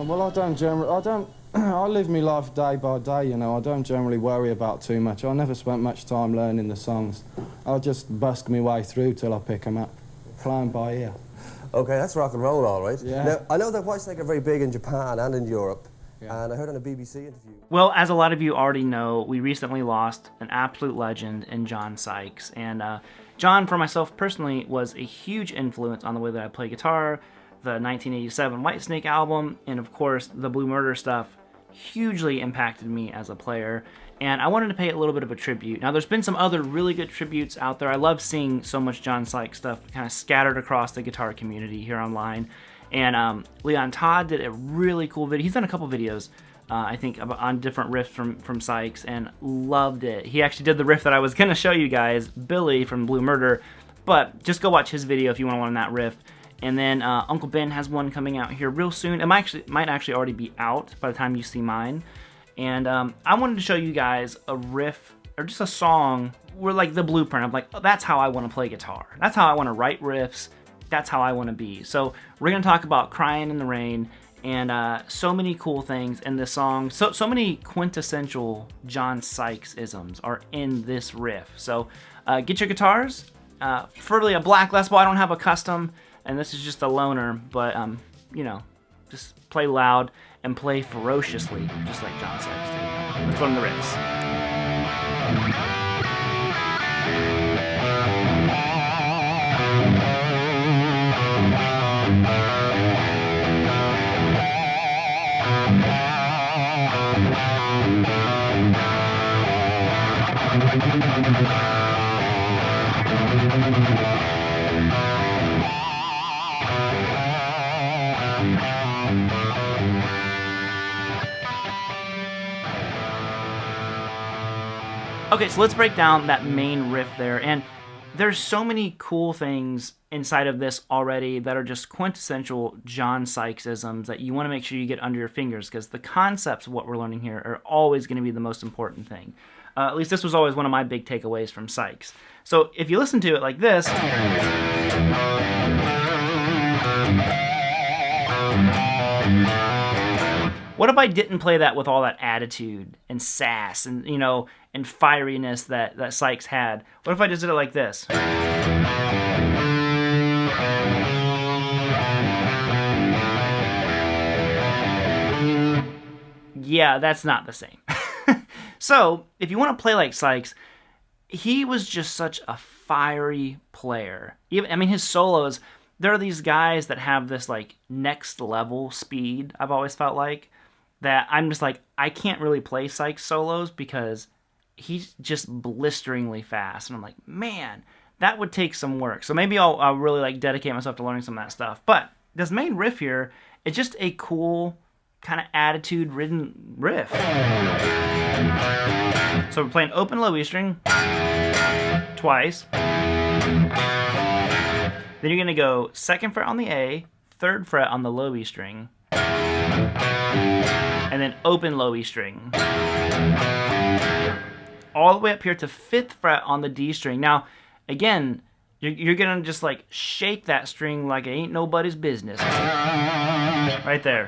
Well, I don't, I live my life day by day, you know. I don't generally worry about too much. I never spent much time learning the songs. I'll just busk my way through till I pick them up, flying by ear. Okay, that's rock and roll, all right. Yeah. Now, I know that Whitesnake are very big in Japan and in Europe, and I heard on a BBC interview... Well, as a lot of you already know, we recently lost an absolute legend in John Sykes, and John, for myself personally, was a huge influence on the way that I play guitar. The 1987 Whitesnake album, and of course, the Blue Murder stuff hugely impacted me as a player, and I wanted to pay a little bit of a tribute. Now, there's been some other really good tributes out there. I love seeing so much John Sykes stuff kind of scattered across the guitar community here online, and Leon Todd did a really cool video. He's done a couple videos, I think, on different riffs from Sykes, and loved it. He actually did the riff that I was going to show you guys, Billy from Blue Murder, but just go watch his video if you want to learn that riff. And then Uncle Ben has one coming out here real soon. It might actually already be out by the time you see mine. And I wanted to show you guys a riff, or just a song, where like the blueprint of like, oh, that's how I want to play guitar. That's how I want to write riffs. That's how I want to be. So we're going to talk about Crying in the Rain, and so many cool things in this song. So many quintessential John Sykes isms are in this riff. So get your guitars. Preferably a black Les Paul. I don't have a custom, and this is just a loaner, but you know, just play loud and play ferociously, just like John Sykes did. Let's learn the riffs. Okay, so let's break down that main riff there, and there's so many cool things inside of this already that are just quintessential John Sykes-isms that you want to make sure you get under your fingers, because the concepts of what we're learning here are always going to be the most important thing. At least this was always one of my big takeaways from Sykes. So if you listen to it like this... What if I didn't play that with all that attitude and sass and, you know, and fieriness that Sykes had? What if I just did it like this? Yeah, that's not the same. So, if you want to play like Sykes, he was just such a fiery player. I mean, his solos, there are these guys that have this, like, next level speed, I've always felt like, that I'm just like, I can't really play Sykes solos because he's just blisteringly fast. And I'm like, man, that would take some work. So maybe I'll really, like, dedicate myself to learning some of that stuff. But this main riff here is just a cool, kind of attitude-ridden riff. So we're playing open low E string twice. Then you're going to go 2nd fret on the A, 3rd fret on the low E string, and then open low E string. All the way up here to 5th fret on the D string. Now, again, you're going to just like shake that string like it ain't nobody's business. Right there.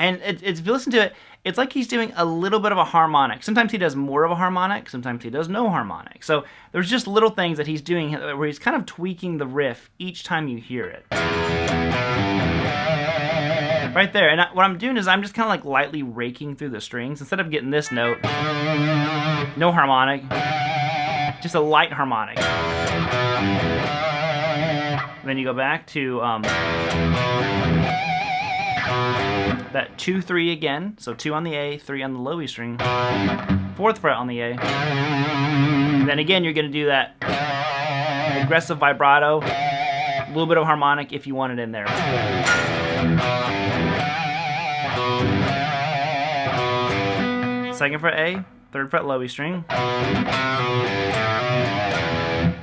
And if you listen to it, it's like he's doing a little bit of a harmonic. Sometimes he does more of a harmonic, sometimes he does no harmonic. So there's just little things that he's doing where he's kind of tweaking the riff each time you hear it. Right there. And what I'm doing is I'm just kind of like lightly raking through the strings. Instead of getting this note, no harmonic, just a light harmonic. And then you go back to that 2-3 again, so 2 on the A, 3 on the low E string, 4th fret on the A. And then again, you're going to do that aggressive vibrato, a little bit of harmonic if you want it in there. 2nd fret A, 3rd fret low E string. And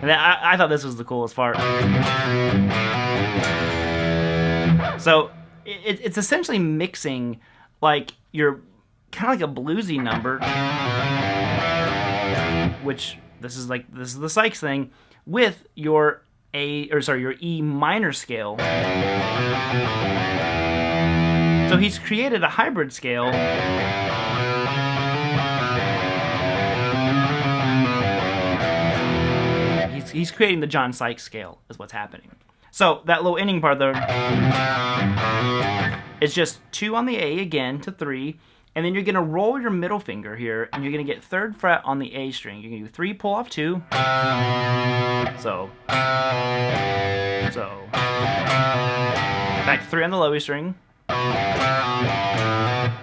then I thought this was the coolest part. So it's essentially mixing like your kind of like a bluesy number, which this is the Sykes thing, with your your E minor scale. So he's created a hybrid scale. He's creating the John Sykes scale is what's happening. So that low ending part there is just 2 on the A again to 3, and then you're going to roll your middle finger here, and you're going to get 3rd fret on the A string. You're going to do 3, pull off 2. So. Back to 3 on the low E string.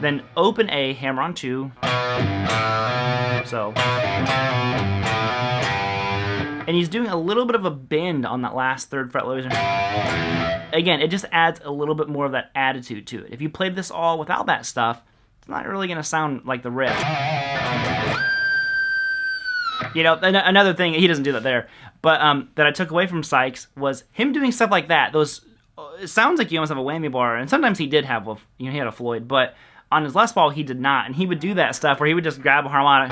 Then open A, hammer on 2. So. And he's doing a little bit of a bend on that last 3rd fret low E string. Again, it just adds a little bit more of that attitude to it. If you played this all without that stuff, it's not really going to sound like the riff. You know, another thing, he doesn't do that there, but that I took away from Sykes was him doing stuff like that. It sounds like you almost have a whammy bar, and sometimes he did have he had a Floyd, but on his Les Paul he did not, and he would do that stuff where he would just grab a harmonic,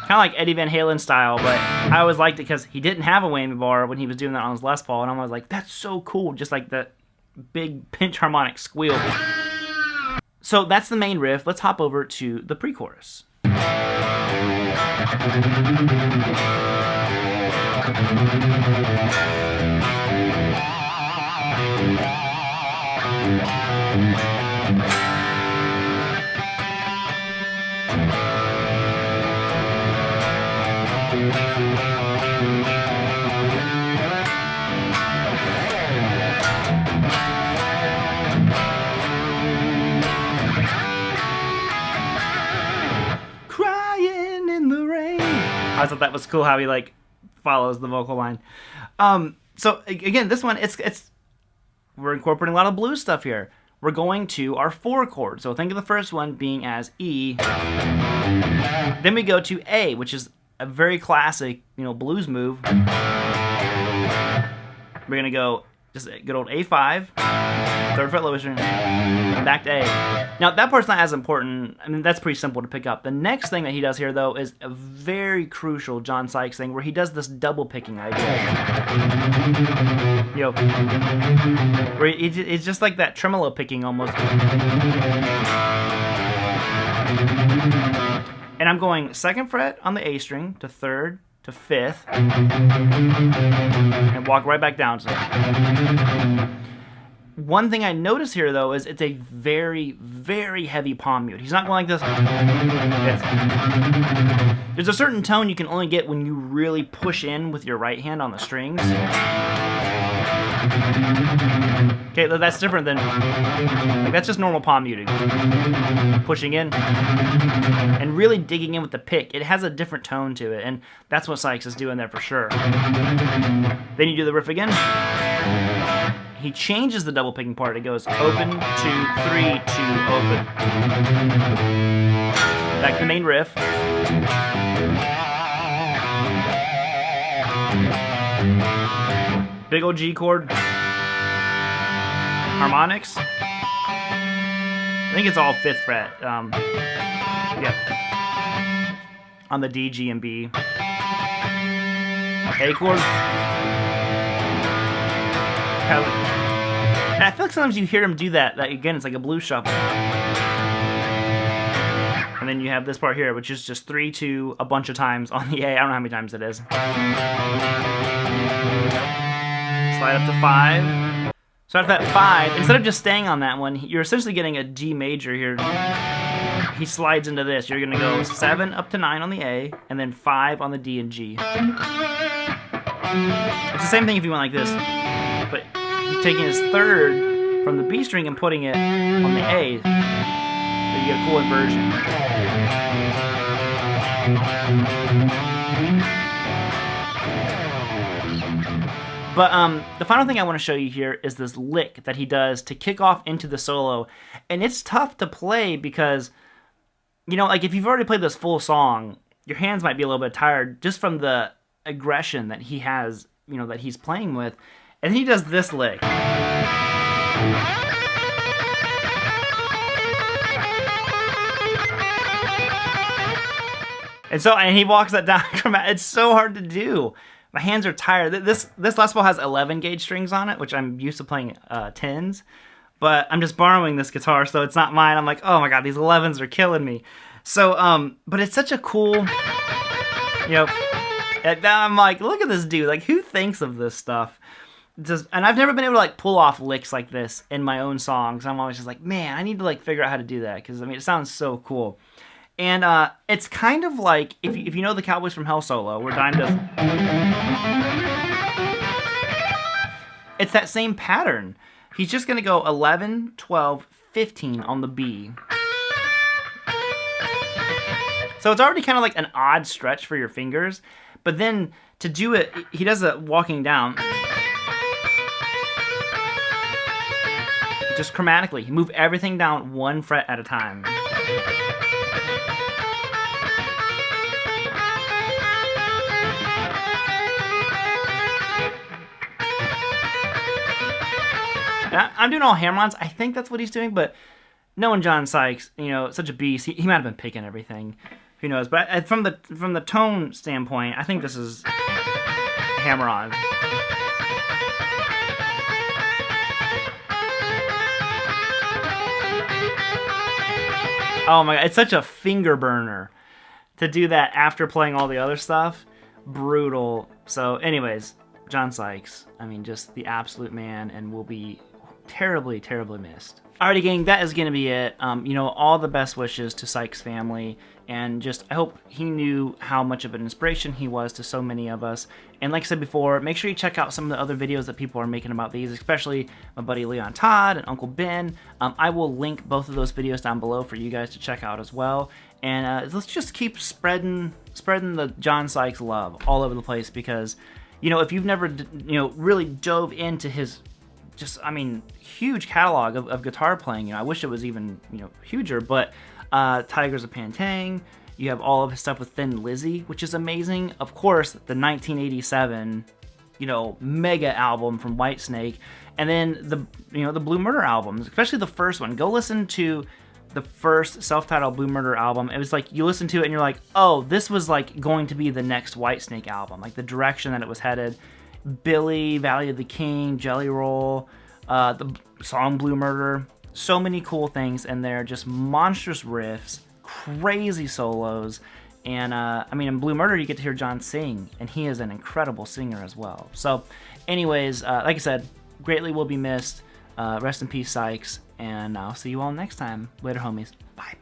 kind of like Eddie Van Halen style, but I always liked it because he didn't have a whammy bar when he was doing that on his Les Paul, and I was like, that's so cool, just like that big pinch harmonic squeal. So that's the main riff. Let's hop over to the pre-chorus. Crying in the rain. I thought that was cool how he like follows the vocal line. So again, this one we're incorporating a lot of blues stuff here. We're going to our 4 chord. So think of the first one being as E. Then we go to A, which is a very classic, blues move. We're gonna go just a good old A5, 3rd fret low string, and back to A. Now that part's not as important. I mean, that's pretty simple to pick up. The next thing that he does here, though, is a very crucial John Sykes thing, where he does this double picking idea. Where it's just like that tremolo picking almost. And I'm going 2nd fret on the A string to 3rd to 5th, and walk right back down. One thing I notice here, though, is it's a very, very heavy palm mute. He's not going like this. There's a certain tone you can only get when you really push in with your right hand on the strings. Okay, that's different than, that's just normal palm muting. Pushing in and really digging in with the pick. It has a different tone to it, and that's what Sykes is doing there for sure. Then you do the riff again. He changes the double picking part. It goes open, 2, 3, 2, open. Back to the main riff. Big old G chord. Harmonics. I think it's all 5th fret. Yep. On the D, G, and B. A chord. And I feel like sometimes you hear him do that. Again, it's like a blues shuffle. And then you have this part here, which is just 3, 2 a bunch of times on the A. I don't know how many times it is. Slide up to 5. So after that 5, instead of just staying on that one, you're essentially getting a G major here. He slides into this. You're going to go 7 up to 9 on the A, and then 5 on the D and G. It's the same thing if you went like this, but he's taking his 3rd from the B string and putting it on the A, so you get a cool inversion. But the final thing I want to show you here is this lick that he does to kick off into the solo. And it's tough to play because, like if you've already played this full song, your hands might be a little bit tired just from the aggression that he has, that he's playing with. And then he does this lick. And he walks that down. It's so hard to do. My hands are tired. This Les Paul has 11 gauge strings on it, which I'm used to playing 10s. But I'm just borrowing this guitar, so it's not mine. I'm like, oh my god, these 11s are killing me. So, but it's such a cool, I'm like, look at this dude. Like, who thinks of this stuff? And I've never been able to like pull off licks like this in my own songs. I'm always just like, man, I need to like figure out how to do that because I mean, it sounds so cool. And it's kind of like, if you know the Cowboys from Hell solo, where Dime does... It's that same pattern. He's just going to go 11, 12, 15 on the B. So it's already kind of like an odd stretch for your fingers. But then to do it, he does a walking down. Just chromatically. You move everything down 1 fret at a time. I'm doing all hammer-ons. I think that's what he's doing, but knowing John Sykes, such a beast, he might have been picking everything. Who knows? But from the tone standpoint, I think this is hammer-on. Oh my god, it's such a finger burner to do that after playing all the other stuff. Brutal. So anyways, John Sykes, I mean, just the absolute man, and will be terribly, terribly missed. Alrighty, gang, that is going to be it. All the best wishes to Sykes' family, and just I hope he knew how much of an inspiration he was to so many of us. And like I said before, make sure you check out some of the other videos that people are making about these, especially my buddy Leon Todd and Uncle Ben. I will link both of those videos down below for you guys to check out as well. And let's just keep spreading the John Sykes love all over the place, because if you've never really dove into his huge catalog of guitar playing. I wish it was even, huger, but Tigers of Pantang, you have all of his stuff with Thin Lizzy, which is amazing. Of course, the 1987, mega album from Whitesnake, and then the Blue Murder albums, especially the first one. Go listen to the first self-titled Blue Murder album. It was like, you listen to it and you're like, oh, this was like going to be the next Whitesnake album, like the direction that it was headed. Billy, Valley of the King, Jelly Roll, the song Blue Murder, so many cool things in there, just monstrous riffs, crazy solos, and in Blue Murder you get to hear John sing, and he is an incredible singer as well. So anyways, like I said, greatly will be missed. Rest in peace, Sykes, and I'll see you all next time. Later, homies. Bye.